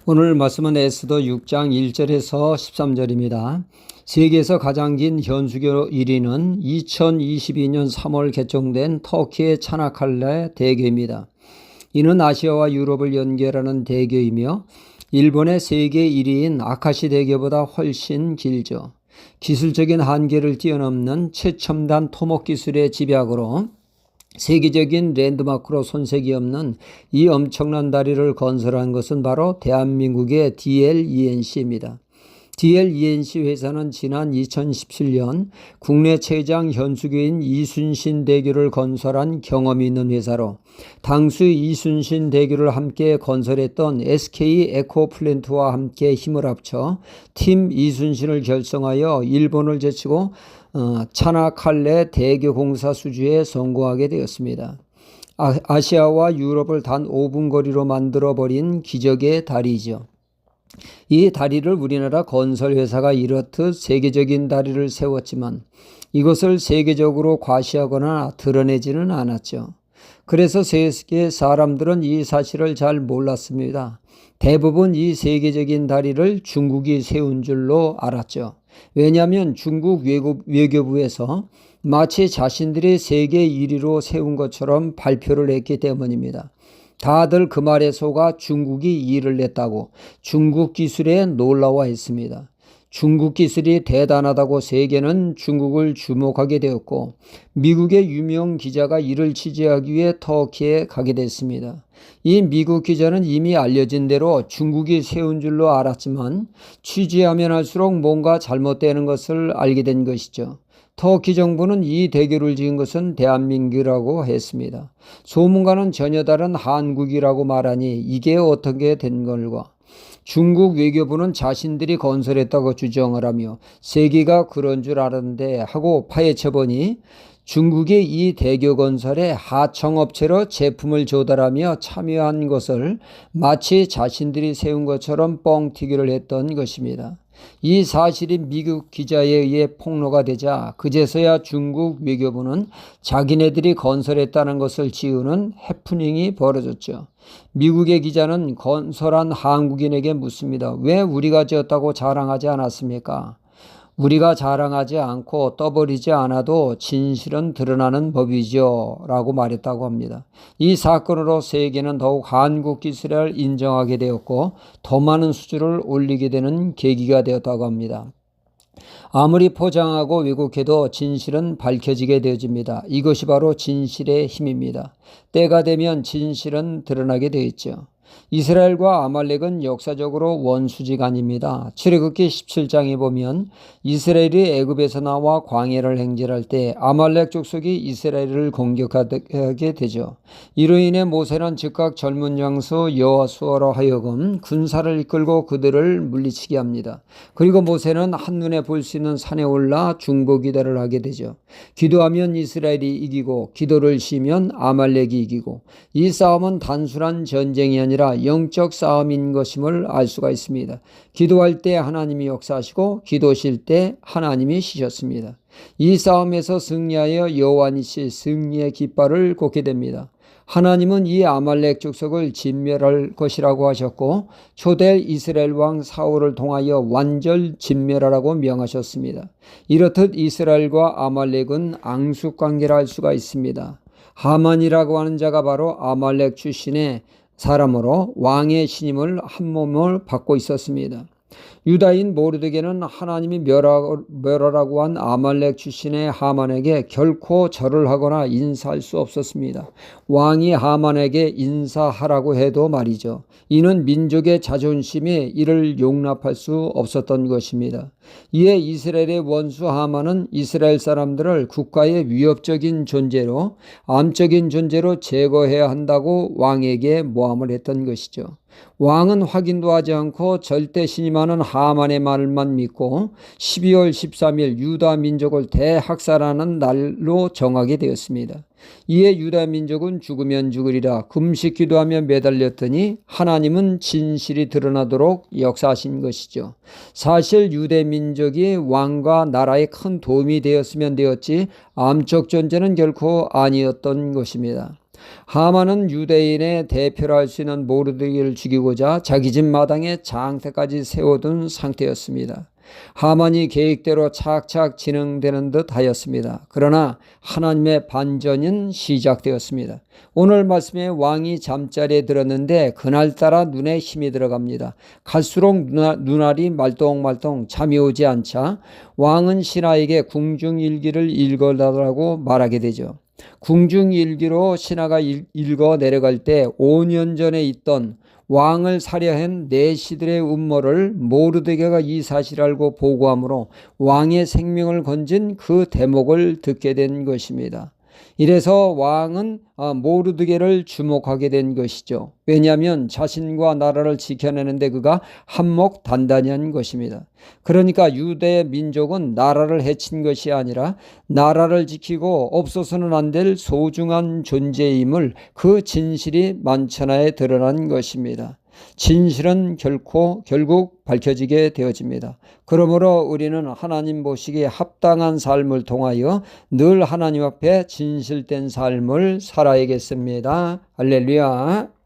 오늘 말씀은 에스더 6장 1절에서 13절입니다. 세계에서 가장 긴 현수교 1위는 2022년 3월 개통된 터키의 차나칼레 대교입니다. 이는 아시아와 유럽을 연결하는 대교이며 일본의 세계 1위인 아카시 대교보다 훨씬 길죠. 기술적인 한계를 뛰어넘는 최첨단 토목 기술의 집약으로 세계적인 랜드마크로 손색이 없는 이 엄청난 다리를 건설한 것은 바로 대한민국의 DLENC입니다. DLENC 회사는 지난 2017년 국내 최장 현수교인 이순신 대교를 건설한 경험이 있는 회사로 당시 이순신 대교를 함께 건설했던 SK 에코플랜트와 함께 힘을 합쳐 팀 이순신을 결성하여 일본을 제치고 차나칼레 대교 공사 수주에 성공하게 되었습니다. 아시아와 유럽을 단 5분 거리로 만들어버린 기적의 다리이죠. 이 다리를 우리나라 건설회사가 이렇듯 세계적인 다리를 세웠지만 이것을 세계적으로 과시하거나 드러내지는 않았죠. 그래서 세계 사람들은 이 사실을 잘 몰랐습니다. 대부분 이 세계적인 다리를 중국이 세운 줄로 알았죠. 왜냐하면 중국 외교부에서 마치 자신들이 세계 1위로 세운 것처럼 발표를 했기 때문입니다. 다들 그 말에 속아 중국이 일을 냈다고 중국 기술에 놀라워했습니다. 중국 기술이 대단하다고 세계는 중국을 주목하게 되었고 미국의 유명 기자가 이를 취재하기 위해 터키에 가게 됐습니다. 이 미국 기자는 이미 알려진 대로 중국이 세운 줄로 알았지만 취재하면 할수록 뭔가 잘못되는 것을 알게 된 것이죠. 터키 정부는 이 대교를 지은 것은 대한민국이라고 했습니다. 소문과는 전혀 다른 한국이라고 말하니 이게 어떻게 된 걸까? 중국 외교부는 자신들이 건설했다고 주장을 하며 세계가 그런 줄 알았는데 하고 파헤쳐보니 중국이 이 대교 건설에 하청업체로 제품을 조달하며 참여한 것을 마치 자신들이 세운 것처럼 뻥튀기를 했던 것입니다. 이 사실이 미국 기자에 의해 폭로가 되자 그제서야 중국 외교부는 자기네들이 건설했다는 것을 지우는 해프닝이 벌어졌죠. 미국의 기자는 건설한 한국인에게 묻습니다. 왜 우리가 지었다고 자랑하지 않았습니까? 우리가 자랑하지 않고 떠버리지 않아도 진실은 드러나는 법이죠 라고 말했다고 합니다. 이 사건으로 세계는 더욱 한국 기술을 인정하게 되었고 더 많은 수주를 올리게 되는 계기가 되었다고 합니다. 아무리 포장하고 왜곡해도 진실은 밝혀지게 되어집니다. 이것이 바로 진실의 힘입니다. 때가 되면 진실은 드러나게 되어 있죠. 이스라엘과 아말렉은 역사적으로 원수지간입니다. 출애굽기 17장에 보면 이스라엘이 애굽에서 나와 광야를 행진할 때 아말렉 족속이 이스라엘을 공격하게 되죠. 이로 인해 모세는 즉각 젊은 장수 여호수아로 하여금 군사를 이끌고 그들을 물리치게 합니다. 그리고 모세는 한눈에 볼 수 있는 산에 올라 중보기도를 하게 되죠. 기도하면 이스라엘이 이기고 기도를 쉬면 아말렉이 이기고 이 싸움은 단순한 전쟁이 아니라 영적 싸움인 것임을 알 수가 있습니다. 기도할 때 하나님이 역사하시고 기도 쉴 때 하나님이 쉬셨습니다. 이 싸움에서 승리하여 여호와니시 승리의 깃발을 꽂게 됩니다. 하나님은 이 아말렉 족속을 진멸할 것이라고 하셨고 초대 이스라엘 왕 사울을 통하여 완전 진멸하라고 명하셨습니다. 이렇듯 이스라엘과 아말렉은 앙숙관계를 할 수가 있습니다. 하만이라고 하는 자가 바로 아말렉 출신의 사람으로 왕의 신임을 한 몸을 받고 있었습니다. 유다인 모르드게는 하나님이 멸하라고 한 아말렉 출신의 하만에게 결코 절을 하거나 인사할 수 없었습니다. 왕이 하만에게 인사하라고 해도 말이죠. 이는 민족의 자존심이 이를 용납할 수 없었던 것입니다. 이에 이스라엘의 원수 하만은 이스라엘 사람들을 국가의 위협적인 존재로 암적인 존재로 제거해야 한다고 왕에게 모함을 했던 것이죠. 왕은 확인도 하지 않고 절대 신임하는 하만의 말만 믿고 12월 13일 유다 민족을 대학살하는 날로 정하게 되었습니다. 이에 유다 민족은 죽으면 죽으리라 금식 기도하며 매달렸더니 하나님은 진실이 드러나도록 역사하신 것이죠. 사실 유대 민족이 왕과 나라에 큰 도움이 되었으면 되었지 암적 존재는 결코 아니었던 것입니다. 하만은 유대인의 대표를 할 수 있는 모르드게를 죽이고자 자기 집 마당에 장대까지 세워둔 상태였습니다. 하만이 계획대로 착착 진행되는 듯 하였습니다. 그러나 하나님의 반전은 시작되었습니다. 오늘 말씀에 왕이 잠자리에 들었는데 그날따라 눈에 힘이 들어갑니다. 갈수록 눈알이 말똥말똥 잠이 오지 않자 왕은 신하에게 궁중일기를 읽어달라고 말하게 되죠. 궁중일기로 신하가 읽어 내려갈 때 5년 전에 있던 왕을 살해한 내시들의 음모를 모르드게가 이 사실을 알고 보고함으로 왕의 생명을 건진 그 대목을 듣게 된 것입니다. 이래서 왕은 모르드게를 주목하게 된 것이죠. 왜냐하면 자신과 나라를 지켜내는데 그가 한몫 단단히 한 것입니다. 그러니까 유대 민족은 나라를 해친 것이 아니라 나라를 지키고 없어서는 안 될 소중한 존재임을 그 진실이 만천하에 드러난 것입니다. 진실은 결국 밝혀지게 되어집니다. 그러므로 우리는 하나님 보시기에 합당한 삶을 통하여 늘 하나님 앞에 진실된 삶을 살아야겠습니다. 할렐루야.